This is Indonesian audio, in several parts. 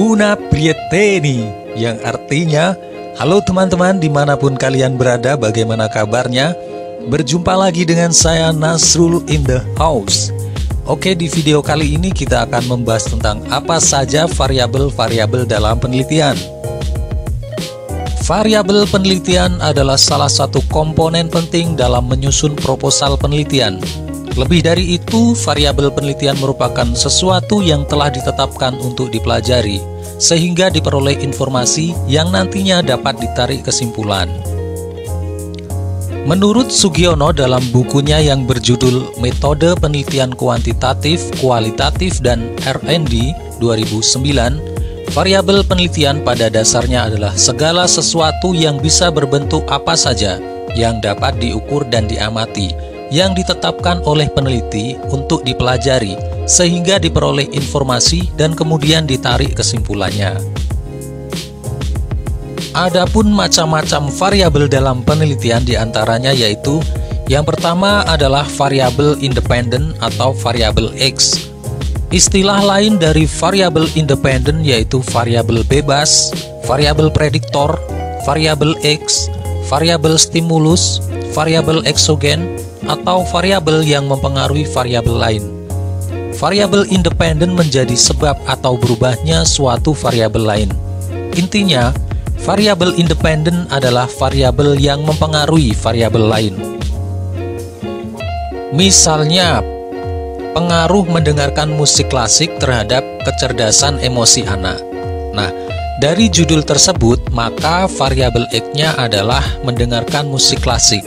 Buna Prieteni, yang artinya halo teman-teman dimanapun kalian berada, bagaimana kabarnya? Berjumpa lagi dengan saya Nasrul in the house. Oke, di video kali ini kita akan membahas tentang apa saja variabel-variabel dalam penelitian. Variabel penelitian adalah salah satu komponen penting dalam menyusun proposal penelitian. Lebih dari itu, variabel penelitian merupakan sesuatu yang telah ditetapkan untuk dipelajari, sehingga diperoleh informasi yang nantinya dapat ditarik kesimpulan. Menurut Sugiono dalam bukunya yang berjudul Metode Penelitian Kuantitatif, Kualitatif, dan R&D 2009, variabel penelitian pada dasarnya adalah segala sesuatu yang bisa berbentuk apa saja yang dapat diukur dan diamati, yang ditetapkan oleh peneliti untuk dipelajari, sehingga diperoleh informasi dan kemudian ditarik kesimpulannya. Adapun macam-macam variabel dalam penelitian diantaranya yaitu yang pertama adalah variabel independen atau variabel X. Istilah lain dari variabel independen yaitu variabel bebas, variabel prediktor, variabel X, variabel stimulus, variabel eksogen, atau variabel yang mempengaruhi variabel lain. Variabel independen menjadi sebab atau berubahnya suatu variabel lain. Intinya, variabel independen adalah variabel yang mempengaruhi variabel lain. Misalnya, pengaruh mendengarkan musik klasik terhadap kecerdasan emosi anak. Nah, dari judul tersebut, maka variabel X-nya adalah mendengarkan musik klasik.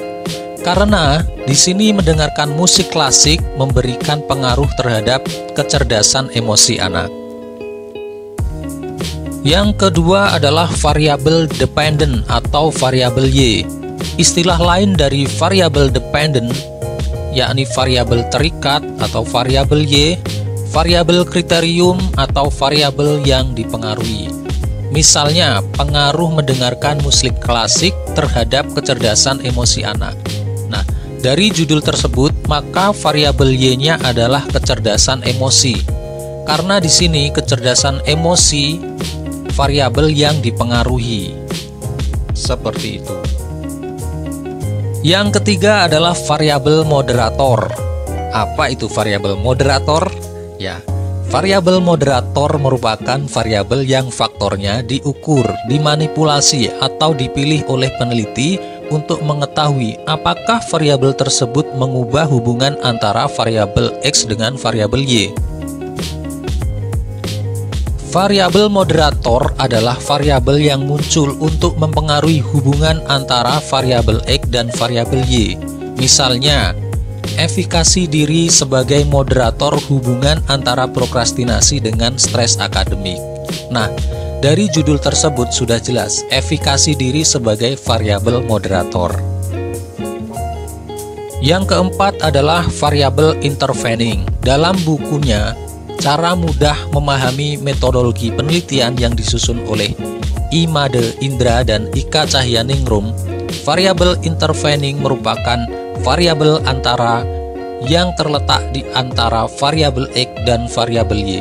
Karena di sini mendengarkan musik klasik memberikan pengaruh terhadap kecerdasan emosi anak. Yang kedua adalah variabel dependent atau variabel Y. Istilah lain dari variabel dependent yakni variabel terikat atau variabel Y, variabel kriterium atau variabel yang dipengaruhi. Misalnya, pengaruh mendengarkan musik klasik terhadap kecerdasan emosi anak. Nah, dari judul tersebut, maka variabel Y-nya adalah kecerdasan emosi. Karena di sini kecerdasan emosi variabel yang dipengaruhi. Seperti itu. Yang ketiga adalah variabel moderator. Apa itu variabel moderator? Ya, variabel moderator merupakan variabel yang faktornya diukur, dimanipulasi, atau dipilih oleh peneliti untuk mengetahui apakah variabel tersebut mengubah hubungan antara variabel X dengan variabel Y. Variabel moderator adalah variabel yang muncul untuk mempengaruhi hubungan antara variabel X dan variabel Y. Misalnya, efikasi diri sebagai moderator hubungan antara prokrastinasi dengan stres akademik. Nah, dari judul tersebut sudah jelas efikasi diri sebagai variabel moderator. Yang keempat adalah variabel intervening. Dalam bukunya Cara Mudah Memahami Metodologi Penelitian yang disusun oleh Imade Indra dan Ika Cahyaningrum, variabel intervening merupakan variabel antara yang terletak di antara variabel X dan variabel Y.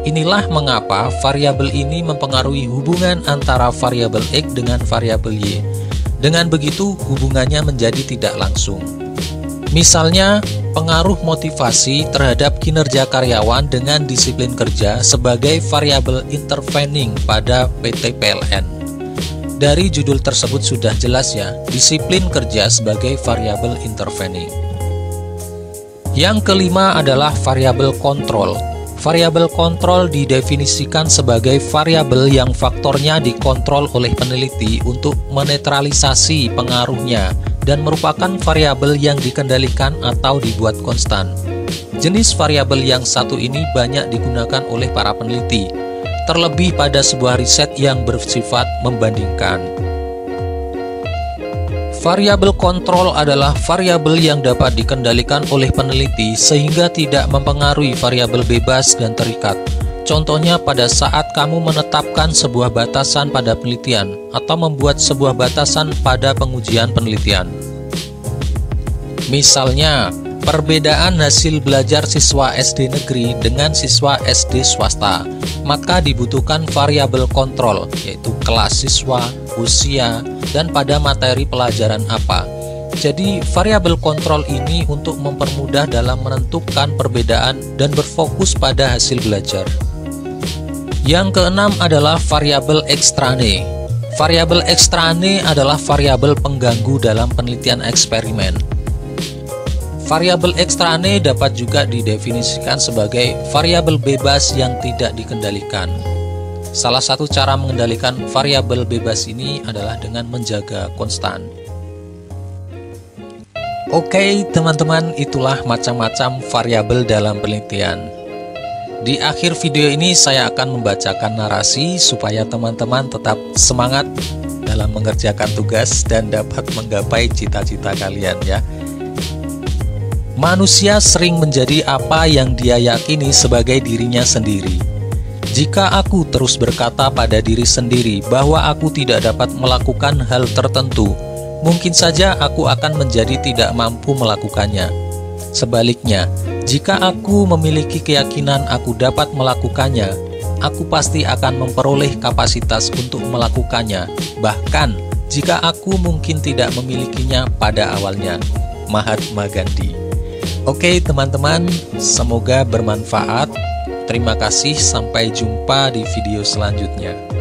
Inilah mengapa variabel ini mempengaruhi hubungan antara variabel X dengan variabel Y. Dengan begitu, hubungannya menjadi tidak langsung. Misalnya, pengaruh motivasi terhadap kinerja karyawan dengan disiplin kerja sebagai variabel intervening pada PT PLN. Dari judul tersebut sudah jelas ya, disiplin kerja sebagai variabel intervening. Yang kelima adalah variabel kontrol. Variabel kontrol didefinisikan sebagai variabel yang faktornya dikontrol oleh peneliti untuk menetralisasi pengaruhnya dan merupakan variabel yang dikendalikan atau dibuat konstan. Jenis variabel yang satu ini banyak digunakan oleh para peneliti, terlebih pada sebuah riset yang bersifat membandingkan. Variabel kontrol adalah variabel yang dapat dikendalikan oleh peneliti sehingga tidak mempengaruhi variabel bebas dan terikat. Contohnya pada saat kamu menetapkan sebuah batasan pada penelitian atau membuat sebuah batasan pada pengujian penelitian. Misalnya, perbedaan hasil belajar siswa SD negeri dengan siswa SD swasta, maka dibutuhkan variabel kontrol, yaitu kelas siswa, usia, dan pada materi pelajaran apa. Jadi variabel kontrol ini untuk mempermudah dalam menentukan perbedaan dan berfokus pada hasil belajar. Yang keenam adalah variabel ekstrane. Variabel ekstrane adalah variabel pengganggu dalam penelitian eksperimen. Variabel ekstrane dapat juga didefinisikan sebagai variabel bebas yang tidak dikendalikan. Salah satu cara mengendalikan variabel bebas ini adalah dengan menjaga konstan. Oke teman-teman, itulah macam-macam variabel dalam penelitian. Di akhir video ini saya akan membacakan narasi supaya teman-teman tetap semangat dalam mengerjakan tugas dan dapat menggapai cita-cita kalian ya. Manusia sering menjadi apa yang dia yakini sebagai dirinya sendiri. Jika aku terus berkata pada diri sendiri bahwa aku tidak dapat melakukan hal tertentu, mungkin saja aku akan menjadi tidak mampu melakukannya. Sebaliknya, jika aku memiliki keyakinan aku dapat melakukannya, aku pasti akan memperoleh kapasitas untuk melakukannya, bahkan jika aku mungkin tidak memilikinya pada awalnya. Mahatma Gandhi. Oke teman-teman, semoga bermanfaat. Terima kasih, sampai jumpa di video selanjutnya.